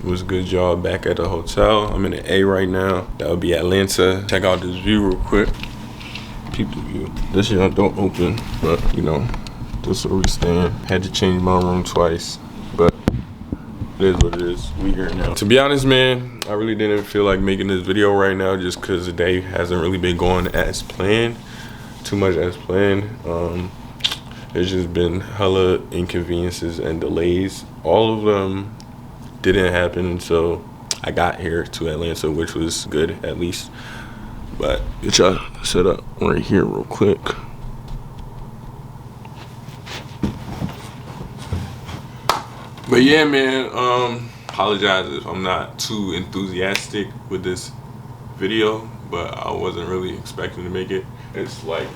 What's good, y'all? Back at the hotel. I'm in the A right now. That would be Atlanta. Check out this view real quick. Peep the view. This shit don't open, but you know, this is where we stand. Had to change my room twice, but it is what it is. We here now. To be honest, man, I really didn't feel like making this video right now just because the day hasn't really been going as planned. Too much as planned. There's just been hella inconveniences and delays. All of them didn't happen until I got here to Atlanta, which was good at least. But get y'all set up right here real quick. But yeah, man, apologize if I'm not too enthusiastic with this video, but I wasn't really expecting to make it. It's like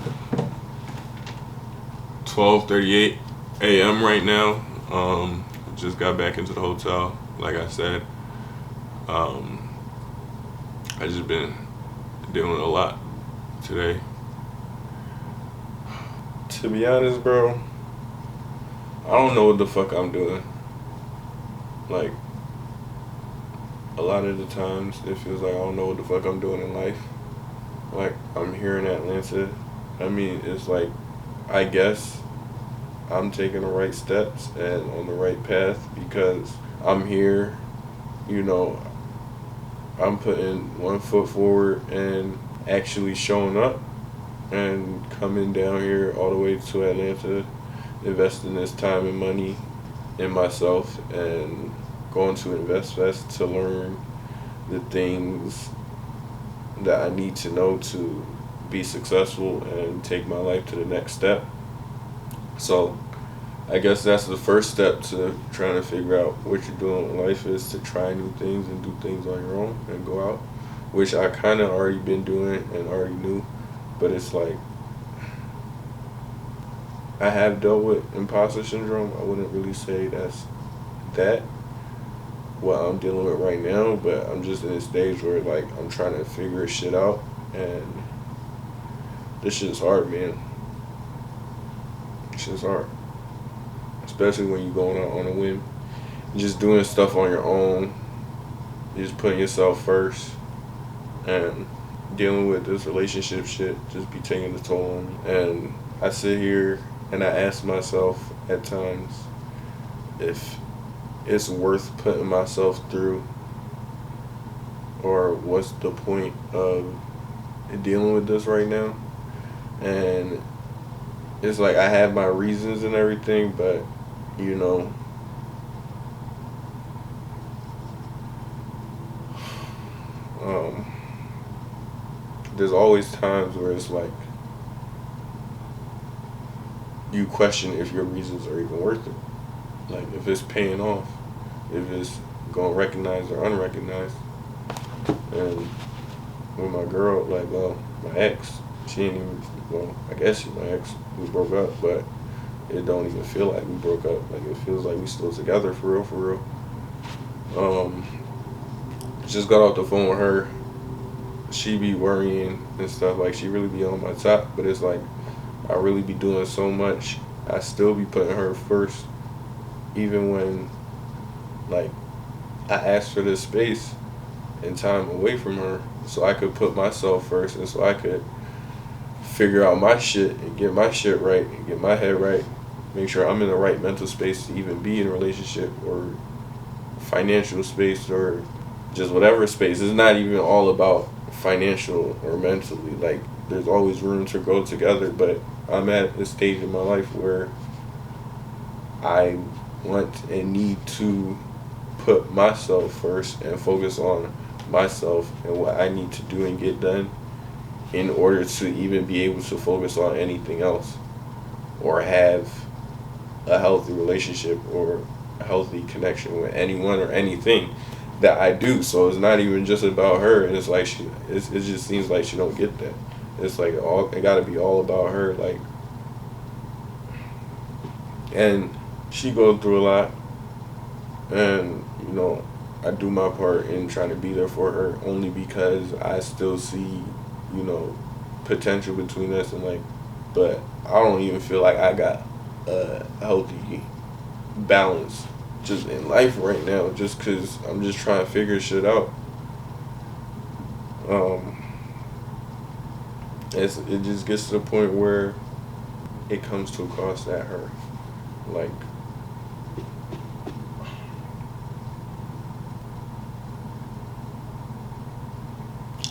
12:38 a.m. right now. Just got back into the hotel, like I said. I just been dealing with a lot today. To be honest, bro, I don't know what the fuck I'm doing. Like, a lot of the times it feels like I don't know what the fuck I'm doing in life. Like, I'm here in Atlanta. I mean, it's like, I guess I'm taking the right steps and on the right path because I'm here, you know, I'm putting one foot forward and actually showing up and coming down here all the way to Atlanta, investing this time and money in myself and going to Invest Fest to learn the things that I need to know to be successful and take my life to the next step. So I guess that's the first step to trying to figure out what you're doing in life, is to try new things and do things on your own and go out, which I kind of already been doing and already knew. But it's like, I have dealt with imposter syndrome. I wouldn't really say that's what I'm dealing with right now, but I'm just in a stage where like I'm trying to figure shit out, and this shit's hard, man. This shit's hard, especially when you're going out on a whim, just doing stuff on your own. You're just putting yourself first, and dealing with this relationship shit just be taking a toll on me. And I sit here and I ask myself at times if it's worth putting myself through, or what's the point of dealing with this right now. And it's like I have my reasons and everything, but you know, there's always times where it's like you question if your reasons are even worth it. Like, if it's paying off, if it's going recognized or unrecognized. And with my girl, like, my ex, she ain't even, I guess she's my ex, we broke up, but it don't even feel like we broke up. Like, it feels like we still together, for real. Just got off the phone with her. She be worrying and stuff, like, she really be on my top, but it's like, I really be doing so much. I still be putting her first, even when, like, I asked for this space and time away from her so I could put myself first and so I could figure out my shit and get my shit right and get my head right, make sure I'm in the right mental space to even be in a relationship or financial space or just whatever space. It's not even all about financial or mentally. Like, there's always room to grow together, but I'm at a stage in my life where I want and need to put myself first and focus on myself and what I need to do and get done in order to even be able to focus on anything else or have a healthy relationship or a healthy connection with anyone or anything that I do. So it's not even just about her, and it's like it just seems like she don't get that. It's like it gotta be all about her, like, and she goes through a lot, and you know, I do my part in trying to be there for her only because I still see, you know, potential between us, and like, but I don't even feel like I got a healthy balance just in life right now, just because I'm just trying to figure shit out. It just gets to the point where it comes to a cost at her.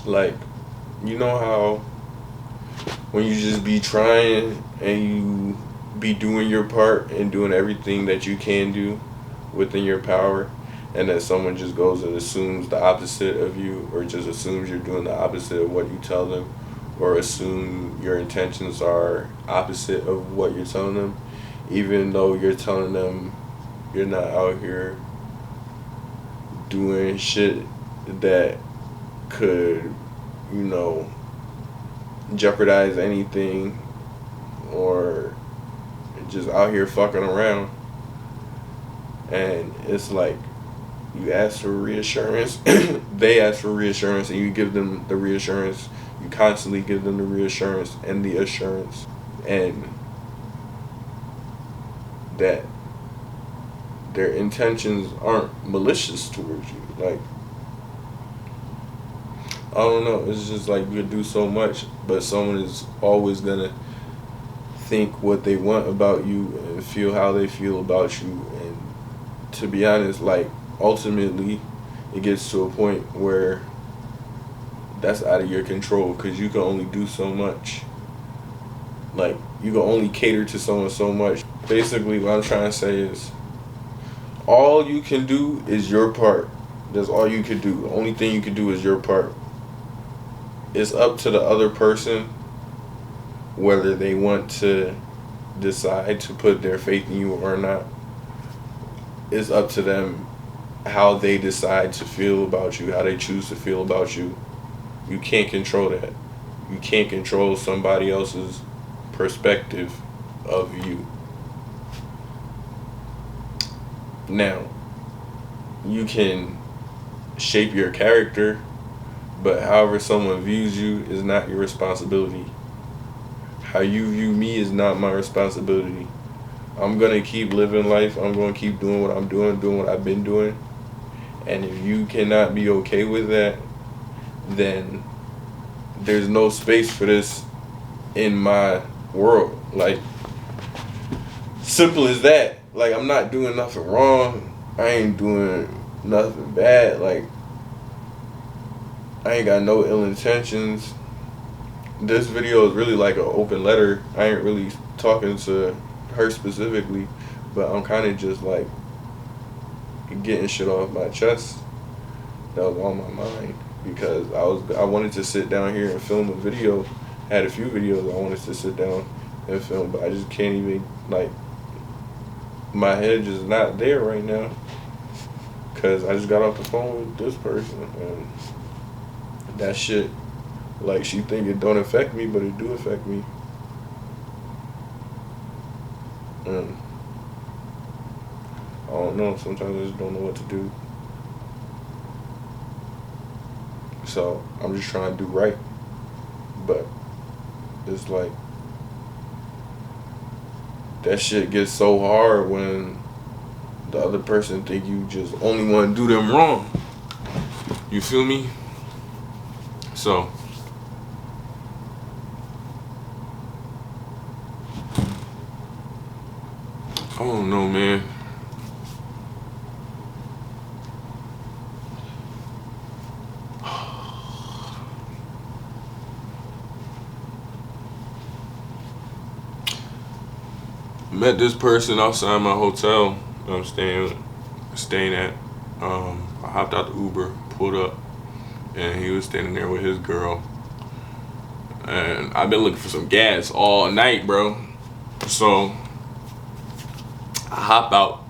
Like, you know how when you just be trying and you be doing your part and doing everything that you can do within your power, and then someone just goes and assumes the opposite of you, or just assumes you're doing the opposite of what you tell them, or assume your intentions are opposite of what you're telling them, even though you're telling them you're not out here doing shit that could, jeopardize anything, or just out here fucking around. And it's like, you ask for reassurance, they ask for reassurance, and you give them the reassurance. You constantly give them the reassurance and the assurance, and that their intentions aren't malicious towards you. Like, I don't know, it's just like you could do so much, but someone is always gonna think what they want about you and feel how they feel about you. And to be honest, like, ultimately it gets to a point where that's out of your control, because you can only do so much. Like, you can only cater to someone so much. Basically, what I'm trying to say is, all you can do is your part. That's all you can do. The only thing you can do is your part. It's up to the other person whether they want to decide to put their faith in you or not. It's up to them how they decide to feel about you, how they choose to feel about you. You can't control that. You can't control somebody else's perspective of you. Now, you can shape your character, but however someone views you is not your responsibility. How you view me is not my responsibility. I'm going to keep living life. I'm going to keep doing what I'm doing what I've been doing. And if you cannot be okay with that, then there's no space for this in my world. Like, simple as that. Like, I'm not doing nothing wrong. I ain't doing nothing bad. Like, I ain't got no ill intentions. This video is really like an open letter. I ain't really talking to her specifically, but I'm kind of just like getting shit off my chest that was on my mind, because I wanted to sit down here and film a video. I had a few videos I wanted to sit down and film, but I just can't even, like, my head just not there right now, because I just got off the phone with this person, and that shit, like, she think it don't affect me, but it do affect me. And I don't know, sometimes I just don't know what to do. So I'm just trying to do right. But it's like, that shit gets so hard when the other person think you just only want to do them wrong. You feel me? So I don't know, man. Met this person outside my hotel that I'm staying at. I hopped out the Uber, pulled up, and he was standing there with his girl. And I've been looking for some gas all night, bro. So I hop out.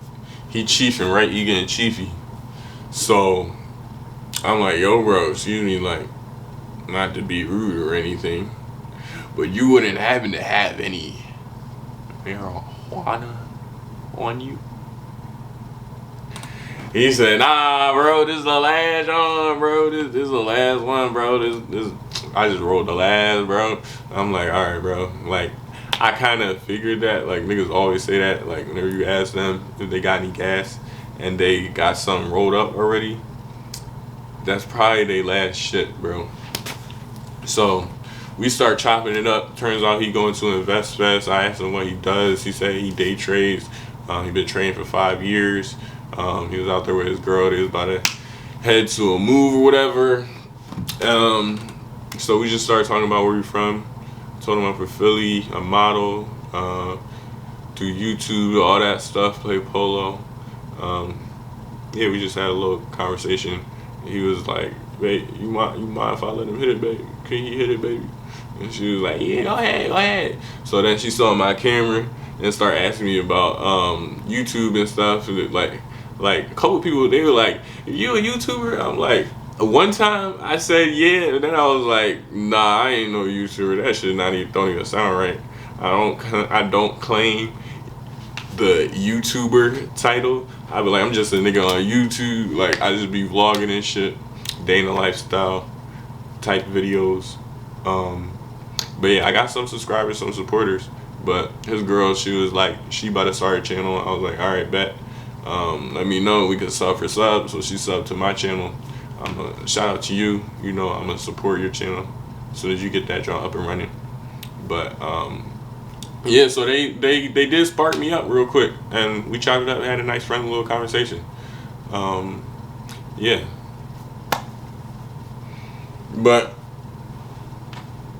He chiefing, right? He getting chiefy. So I'm like, yo, bro, excuse me, like, not to be rude or anything, but you wouldn't happen to have any marijuana on you? He said, nah, bro, this is the last one, bro. This is the last one, bro. This I just rolled the last, bro. I'm like, all right, bro. Like, I kind of figured that. Like, niggas always say that, like, whenever you ask them if they got any gas, and they got something rolled up already, that's probably their last shit, bro. So we start chopping it up. Turns out he going to Invest Fest. I asked him what he does. He said he day trades. He been training for 5 years. He was out there with his girl. They was about to head to a move or whatever. So we just started talking about where we from. Told him I'm from Philly. I'm model. Do YouTube, all that stuff. Play polo. Yeah, we just had a little conversation. He was like, "Babe, you mind if I let him hit it, baby? Can he hit it, baby?" And she was like, "Yeah, go ahead." So then she saw my camera and started asking me about YouTube and stuff. Like a couple people, they were like, "You a YouTuber?" I'm like, one time I said yeah, and then I was like, "Nah, I ain't no YouTuber. That shit don't even sound right." I don't claim the YouTuber title. I be like, I'm just a nigga on YouTube. Like, I just be vlogging and shit, day in the lifestyle type videos. But yeah, I got some subscribers, some supporters. But his girl, she was like, she about to start a channel. I was like, all right, bet. Let me know, we could sub for sub. So she subbed to my channel. Shout out to you. You know, I'm gonna support your channel as soon as you get that joint up and running. But yeah, so they did spark me up real quick, and we chopped it up, had a nice friendly little conversation. Yeah. But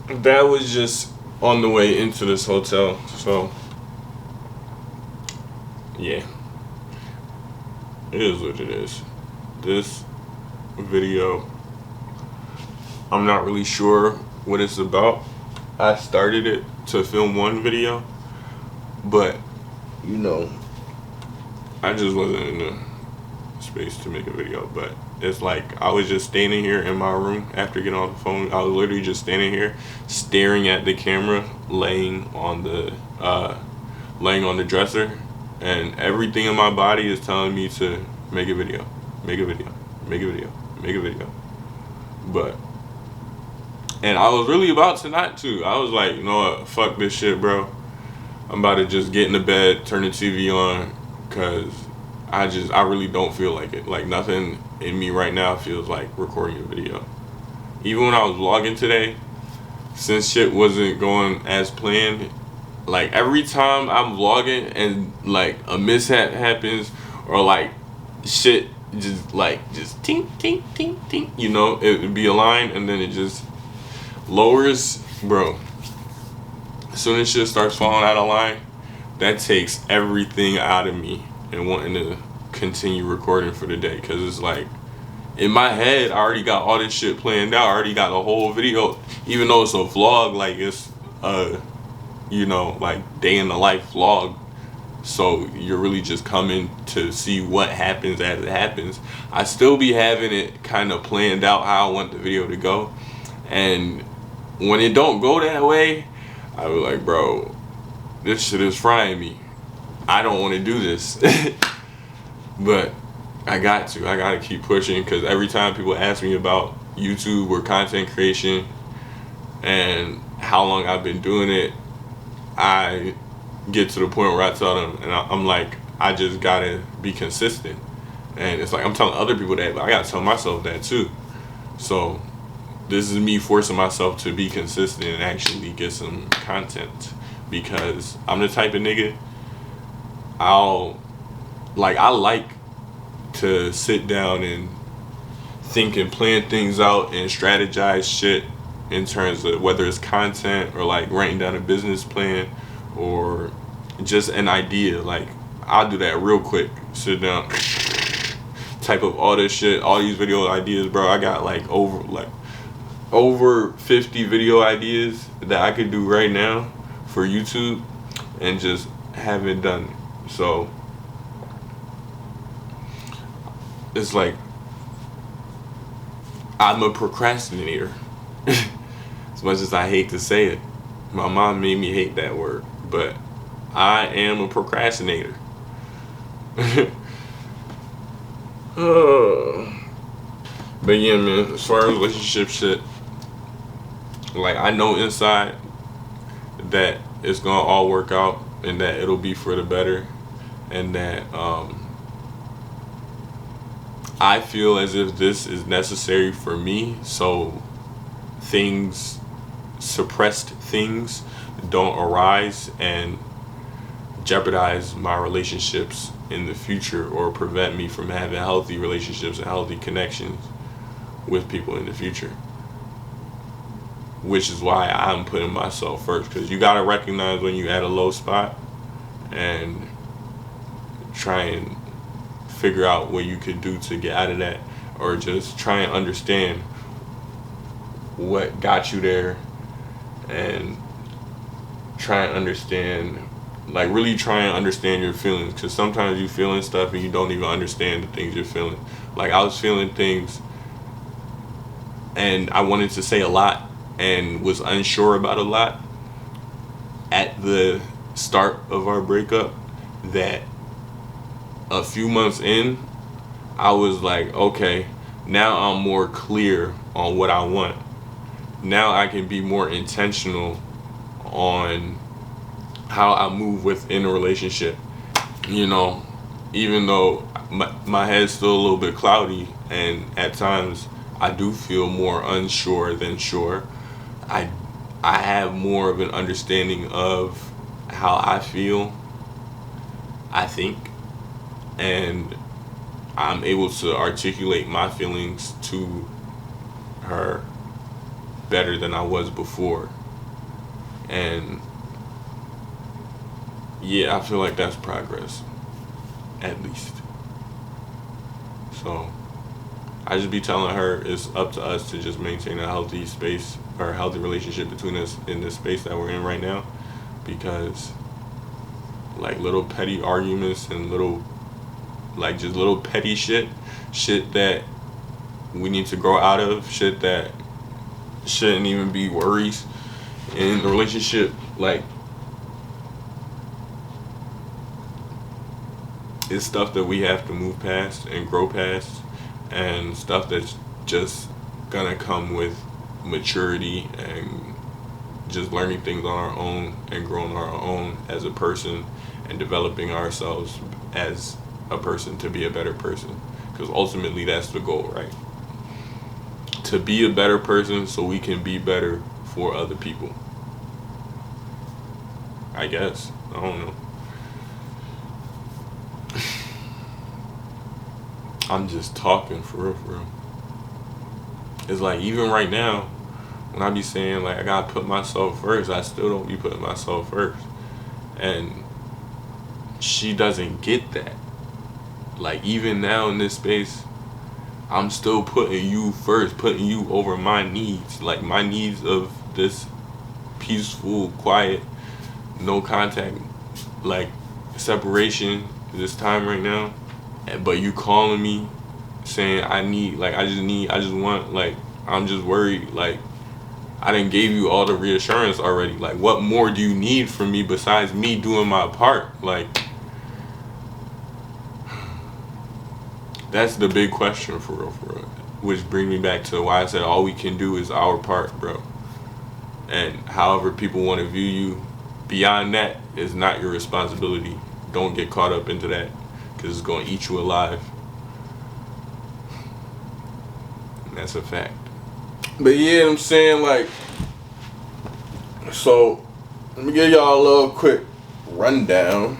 that was just on the way into this hotel. So yeah, it is what it is. This video, I'm not really sure what it's about. I started it to film one video, but you know, I just wasn't in the space to make a video. But it's like I was just standing here in my room after getting off the phone. I was literally just standing here staring at the camera, laying on the dresser, and everything in my body is telling me to make a video, make a video, make a video, make a video. And I was really about to not to. I was like, you know what, fuck this shit, bro. I'm about to just get in the bed, turn the TV on, cause I really don't feel like it. Like, nothing in me right now feels like recording a video. Even when I was vlogging today, since shit wasn't going as planned, like every time I'm vlogging and like a mishap happens, or like shit just tink tink tink tink, you know, it would be a line and then it just lowers, bro. As soon as shit starts falling out of line, that takes everything out of me and wanting to continue recording for the day. Cause it's like, in my head, I already got all this shit planned out. I already got a whole video, even though it's a vlog, like it's you know, like day in the life vlog. So you're really just coming to see what happens as it happens. I still be having it kind of planned out how I want the video to go. And when it don't go that way, I be like, bro, this shit is frying me. I don't want to do this. But I gotta keep pushing, because every time people ask me about YouTube or content creation and how long I've been doing it, I get to the point where I tell them, and I'm like, I just gotta be consistent. And it's like, I'm telling other people that, but I gotta tell myself that too. So this is me forcing myself to be consistent and actually get some content, because I'm the type of nigga, I like to sit down and think and plan things out and strategize shit in terms of whether it's content or like writing down a business plan or just an idea. Like, I'll do that real quick, sit down, type of all this shit, all these video ideas, bro. I got like over 50 video ideas that I could do right now for YouTube and just haven't done it. So it's like, I'm a procrastinator. As much as I hate to say it, my mom made me hate that word, but I am a procrastinator. But yeah, man, as far as relationship shit, like, I know inside that it's gonna all work out and that it'll be for the better, and that I feel as if this is necessary for me, so things, suppressed things, don't arise and jeopardize my relationships in the future, or prevent me from having healthy relationships and healthy connections with people in the future. Which is why I'm putting myself first, because you gotta recognize when you're at a low spot and try and figure out what you could do to get out of that, or just try and understand what got you there, and try and understand, like really try and understand your feelings, because sometimes you feeling stuff and you don't even understand the things you're feeling. Like I was feeling things and I wanted to say a lot and was unsure about a lot at the start of our breakup, that a few months in, I was like, okay, now I'm more clear on what I want. Now I can be more intentional on how I move within a relationship. You know, even though my head's still a little bit cloudy, and at times I do feel more unsure than sure, I have more of an understanding of how I feel, I think, and I'm able to articulate my feelings to her better than I was before. And yeah, I feel like that's progress, at least. So I just be telling her it's up to us to just maintain a healthy space, or a healthy relationship between us in this space that we're in right now, because like little petty arguments and little, like just little petty shit that we need to grow out of, shit that shouldn't even be worries in the relationship. Like, it's stuff that we have to move past and grow past, and stuff that's just gonna come with maturity and just learning things on our own and growing on our own as a person and developing ourselves as a person to be a better person. Because ultimately that's the goal, right? To be a better person so we can be better for other people, I guess. I don't know. I'm just talking for real, for real. It's like, even right now, when I be saying like I gotta put myself first, I still don't be putting myself first. And she doesn't get that. Like, even now in this space, I'm still putting you first, putting you over my needs. Like, my needs of this peaceful, quiet, no contact, like, separation this time right now. But you calling me saying I just want, like, I'm just worried. Like, I done gave you all the reassurance already. Like, what more do you need from me besides me doing my part? Like, that's the big question for real, for real. Which brings me back to why I said all we can do is our part, bro. And however people want to view you beyond that is not your responsibility. Don't get caught up into that, because it's going to eat you alive. And that's a fact. But yeah, I'm saying, like, so let me give y'all a little quick rundown,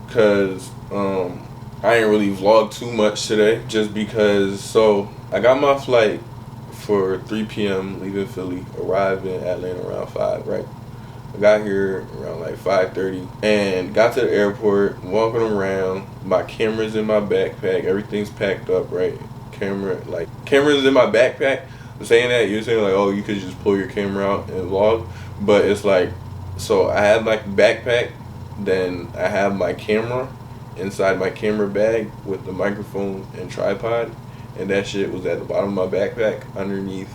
because I ain't really vlogged too much today, just because. So I got my flight for 3 p.m. leaving Philly, arriving in Atlanta around 5, right? I got here around like 5:30 and got to the airport, walking around. My camera's in my backpack, everything's packed up, right? Camera's in my backpack. I'm saying that, you're saying like, oh, you could just pull your camera out and vlog, but it's like, so I have my backpack, then I have my camera inside my camera bag with the microphone and tripod, and that shit was at the bottom of my backpack underneath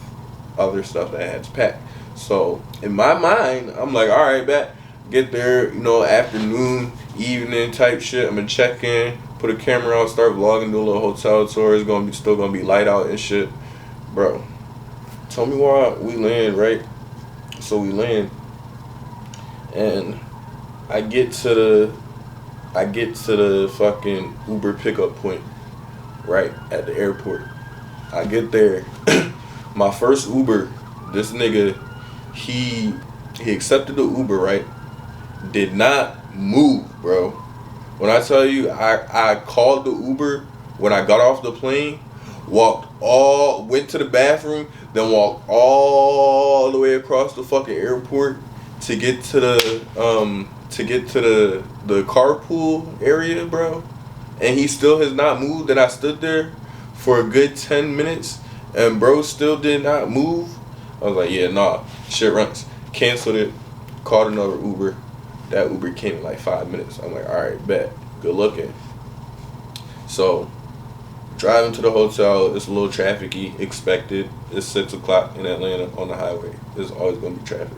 other stuff that I had to pack. So in my mind, I'm like, all right, bet, get there, afternoon, evening type shit. I'm gonna check in, put a camera out, start vlogging, do a little hotel tour. It's still gonna be light out and shit, bro. Tell me why we land, right? So we land, and I get to the fucking Uber pickup point, right at the airport. I get there, my first Uber, this nigga, he he accepted the Uber, right? Did not move, bro. When I tell you, I called the Uber when I got off the plane, went to the bathroom, then walked all the way across the fucking airport to get to the carpool area, bro. And he still has not moved. And I stood there for a good 10 minutes, and bro still did not move. I was like, yeah, nah, shit runs. Canceled it. Called another Uber. That Uber came in like 5 minutes. I'm like, all right, bet. Good looking. So, driving to the hotel, it's a little trafficy, expected. It's 6 o'clock in Atlanta on the highway. There's always going to be traffic.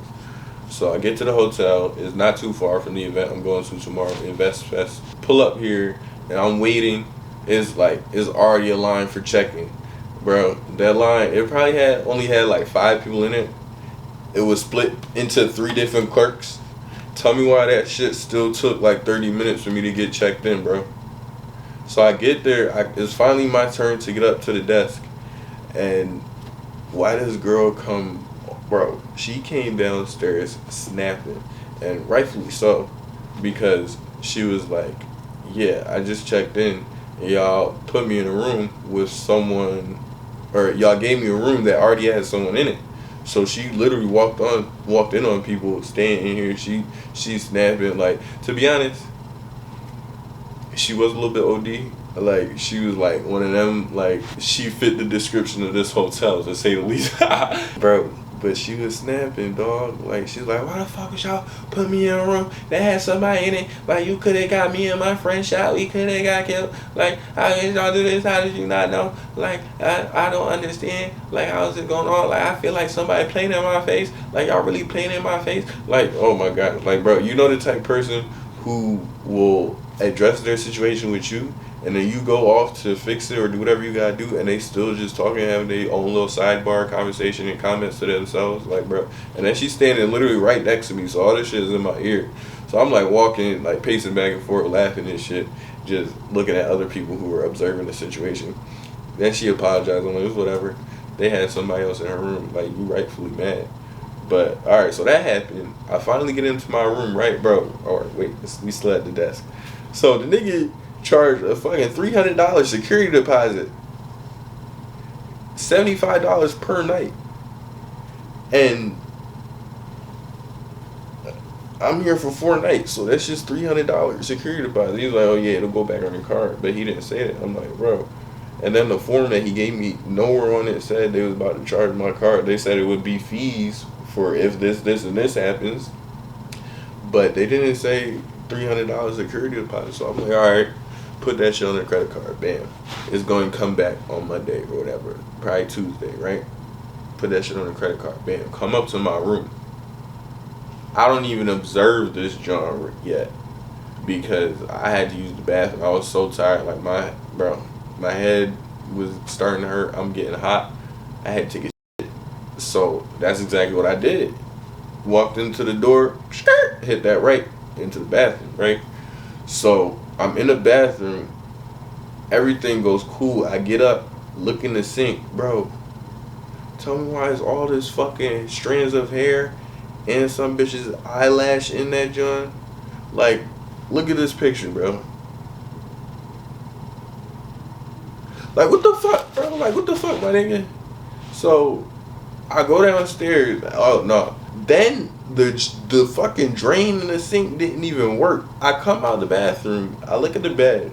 So, I get to the hotel. It's not too far from the event I'm going to tomorrow, Invest Fest. Pull up here, and I'm waiting. It's already a line for check-in. Bro, that line, it probably only had like 5 people in it. It was split into 3 different clerks. Tell me why that shit still took like 30 minutes for me to get checked in, bro. So I get there. It's finally my turn to get up to the desk. And why this girl come, bro? She came downstairs snapping. And rightfully so. Because she was like, yeah, I just checked in. And y'all put me in a room with someone, or y'all gave me a room that already had someone in it. So she literally walked in on people staying in here. She's snapping. Like, to be honest, she was a little bit OD. Like, she was like one of them, like, she fit the description of this hotel, to say the least. Bro, but she was snapping, dog. Like, she was like, why the fuck was y'all put me in a room that had somebody in it? Like, you could have got me and my friend shot. We could have got killed. Like, how did y'all do this? How did you not know? Like, I don't understand. Like, how is it going on? Like, I feel like somebody playing in my face. Like, y'all really playing in my face? Like, oh my God. Like, bro, you know the type of person who will address their situation with you, and then you go off to fix it or do whatever you gotta do, and they still just talking, having their own little sidebar conversation and comments to themselves, like, bro. And then she's standing literally right next to me, so all this shit is in my ear. So I'm like walking, like pacing back and forth, laughing and shit, just looking at other people who were observing the situation. Then she apologized. I'm like, it's whatever. They had somebody else in her room. Like, you rightfully mad. But all right, so that happened. I finally get into my room, right, bro? All right, wait, we still at the desk. So the nigga charged a fucking $300 security deposit, $75 per night, and I'm here for 4 nights, so that's just $300 security deposit. He's like, oh yeah, it'll go back on your card, but he didn't say that. I'm like, bro. And then the form that he gave me, nowhere on it said they was about to charge my card. They said it would be fees for if this, and this happens, but they didn't say $300 security deposit. So I'm like, all right, put that shit on the credit card. Bam, it's going to come back on Monday or whatever, probably Tuesday, right? Put that shit on the credit card. Bam, come up to my room. I don't even observe this genre yet because I had to use the bathroom. I was so tired. Like, my head was starting to hurt. I'm getting hot. I had to take a shit. So that's exactly what I did. Walked into the door, hit that right into the bathroom, right? So I'm in the bathroom. Everything goes cool. I get up, look in the sink. Bro, tell me why is all this fucking strands of hair and some bitch's eyelash in that joint? Like, look at this picture, bro. Like, what the fuck, bro? Like, what the fuck, my nigga? So, I go downstairs. Oh, no. Then, the fucking drain in the sink didn't even work. I come out of the bathroom. I look at the bed.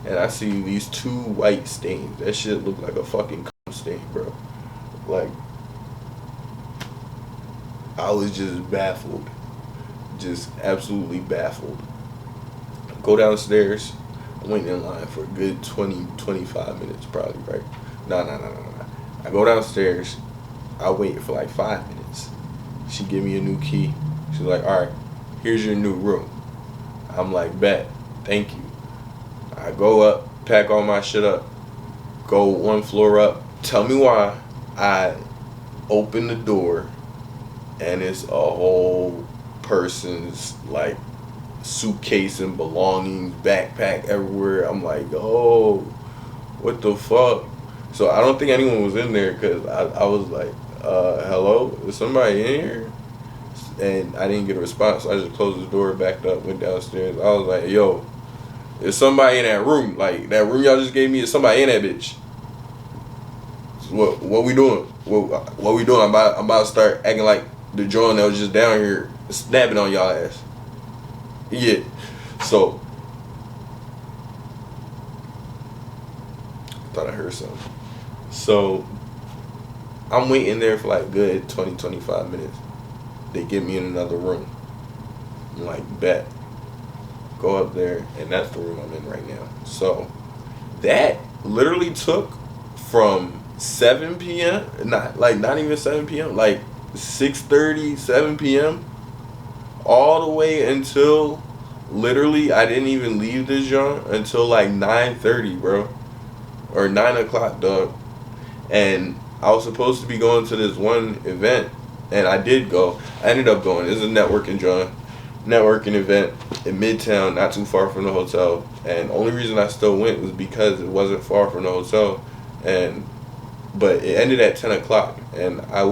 And I see these 2 white stains. That shit look like a fucking cum stain, bro. Like, I was just baffled. Just absolutely baffled. Go downstairs. I'm waiting in line for a good 20-25 minutes probably, right? No. I go downstairs. I wait for like 5 minutes. She give me a new key. She's like, all right, here's your new room. I'm like, bet. Thank you. I go up, pack all my shit up, go 1 floor up. Tell me why I open the door and it's a whole person's like suitcase and belongings, backpack everywhere. I'm like, oh, what the fuck? So I don't think anyone was in there because I was like, hello, is somebody in here? And I didn't get a response. So I just closed the door, backed up, went downstairs. I was like, yo, there's somebody in that room. Like, that room y'all just gave me, is somebody in that bitch. What we doing? What we doing? I'm about to start acting like the joint that was just down here snapping on y'all ass. Yeah. So thought I heard something. So I'm waiting there for like good 20-25 minutes. They get me in another room. I'm like, bet. Go up there, and that's the room I'm in right now. So that literally took from 7 p.m. not even 7 p.m. like 6:30, 7 p.m. all the way until literally I didn't even leave this joint until like 9:30, bro, or 9 o'clock, dog. And I was supposed to be going to this one event, and I did go. I ended up going. It's a networking event in Midtown, not too far from the hotel. And the only reason I still went was because it wasn't far from the hotel, but it ended at 10 o'clock, and I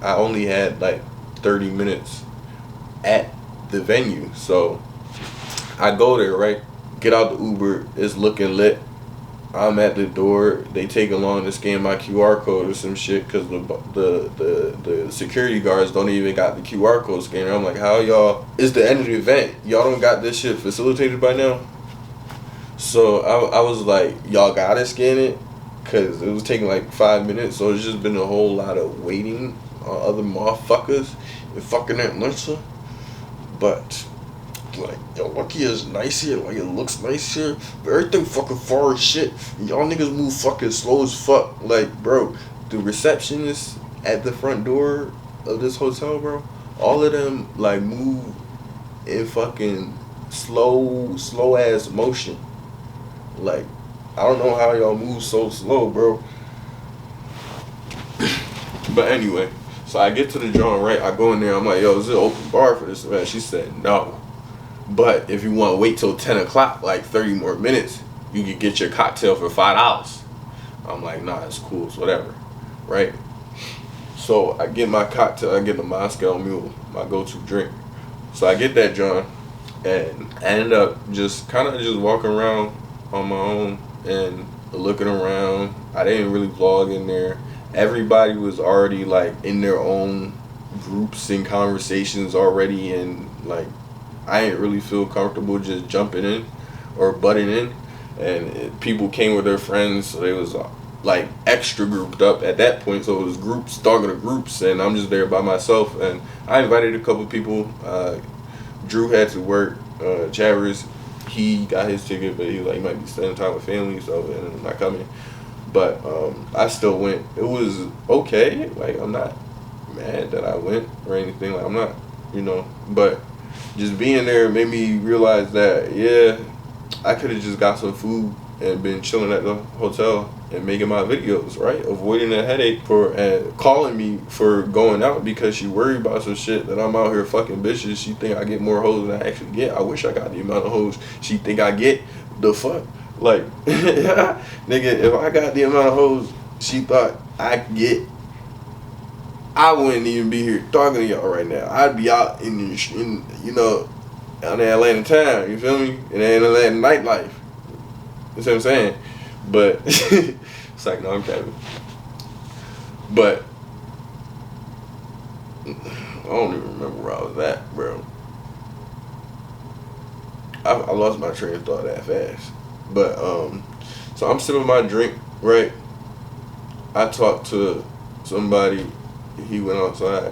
only had like 30 minutes at the venue. So I go there, right? Get out the Uber. It's looking lit. I'm at the door. They take along to scan my QR code or some shit because the security guards don't even got the QR code scanner. I'm like, how y'all? It's the end of the event. Y'all don't got this shit facilitated by now? So I was like, y'all gotta scan it because it was taking like 5 minutes. So it's just been a whole lot of waiting on other motherfuckers and fucking that luncher. But like, yo, lucky is nice here, like it looks nice here, but everything fucking far as shit. Y'all niggas move fucking slow as fuck. Like, bro, the receptionist at the front door of this hotel, bro, all of them like move in fucking slow ass motion. Like, I don't know how y'all move so slow, bro. But anyway, so I get to the joint, right? I go in there, I'm like, yo, is it open bar for this event? She said no. But if you want to wait till 10 o'clock, like 30 more minutes, you can get your cocktail for $5. I'm like, nah, it's cool, it's whatever, right? So I get my cocktail, I get the Moscow Mule, my go-to drink. So I get that joint, and I end up just kind of just walking around on my own and looking around. I didn't really vlog in there. Everybody was already like in their own groups and conversations already, and like I didn't really feel comfortable just jumping in or butting in. And people came with their friends, so they was like extra grouped up at that point. So it was groups talking to groups, and I'm just there by myself. And I invited a couple people. Drew had to work. Chavez, he got his ticket, but he was like, he might be spending time with family, so and I'm not coming. But I still went. It was okay. Like, I'm not mad that I went or anything. Like, I'm not, but just being there made me realize that, yeah, I could have just got some food and been chilling at the hotel and making my videos, right? Avoiding a headache for calling me for going out because she worried about some shit that I'm out here fucking bitches. She think I get more hoes than I actually get. I wish I got the amount of hoes she think I get. The fuck? Like, nigga, if I got the amount of hoes she thought I could get, I wouldn't even be here talking to y'all right now. I'd be out in out in Atlanta town, you feel me? In the Atlanta nightlife. You see what I'm saying? But it's like, no, I'm capping. But I don't even remember where I was at, bro. I lost my train of thought that fast. But so I'm sipping my drink, right? I talked to somebody. He went outside.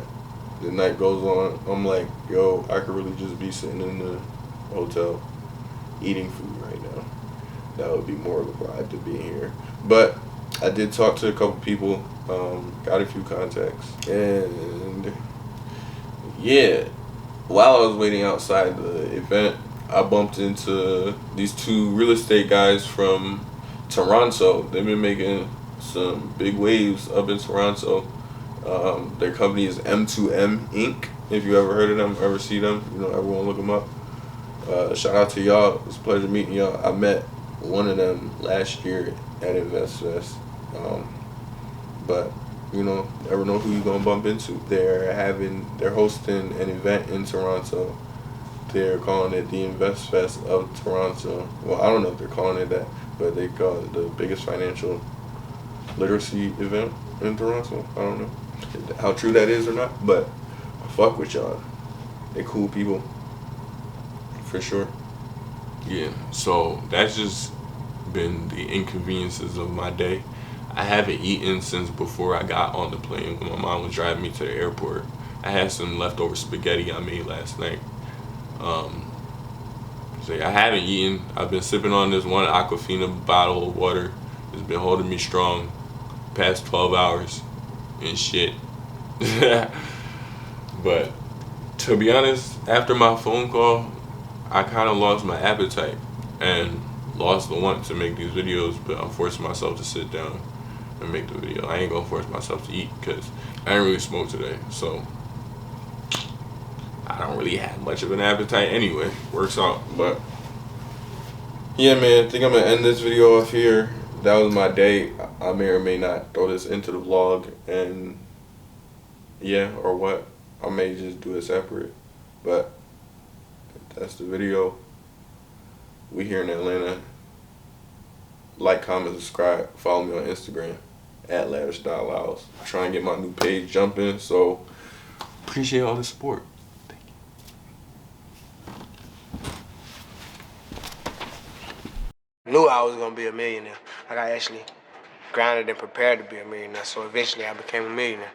The night goes on. I'm like, yo, I could really just be sitting in the hotel eating food right now. That would be more of a vibe to be here. But I did talk to a couple people, got a few contacts, and yeah, while I was waiting outside the event, I bumped into these two real estate guys from Toronto. They've been making some big waves up in Toronto. Their company is M2M Inc. If you ever heard of them, ever see them, everyone look them up. Shout out to y'all. It's a pleasure meeting y'all. I met one of them last year at Invest Fest. But you know, never know who you're gonna bump into. They're hosting an event in Toronto. They're calling it the Invest Fest of Toronto. Well, I don't know if they're calling it that, but they call it the biggest financial literacy event in Toronto. I don't know how true that is or not, but I fuck with y'all. They cool people, for sure. Yeah, so that's just been the inconveniences of my day. I haven't eaten since before I got on the plane when my mom was driving me to the airport. I had some leftover spaghetti I made last night. Um, so yeah, I haven't eaten. I've been sipping on this one Aquafina bottle of water. It's been holding me strong past 12 hours and shit. But to be honest, after my phone call, I kind of lost my appetite and lost the want to make these videos, but I'm forcing myself to sit down and make the video. I ain't gonna force myself to eat because I ain't really smoked today, so I don't really have much of an appetite anyway. Works out, but Yeah, man. I think I'm gonna end this video off here. That was my day. I may or may not throw this into the vlog, and yeah, or what. I may just do it separate, but that's the video. We here in Atlanta. Like, comment, subscribe. Follow me on Instagram at Lavish.Lyles. Trying to get my new page jumping, so appreciate all the support. Thank you. Knew I was gonna be a millionaire. Like I actually grounded and prepared to be a millionaire. So eventually I became a millionaire.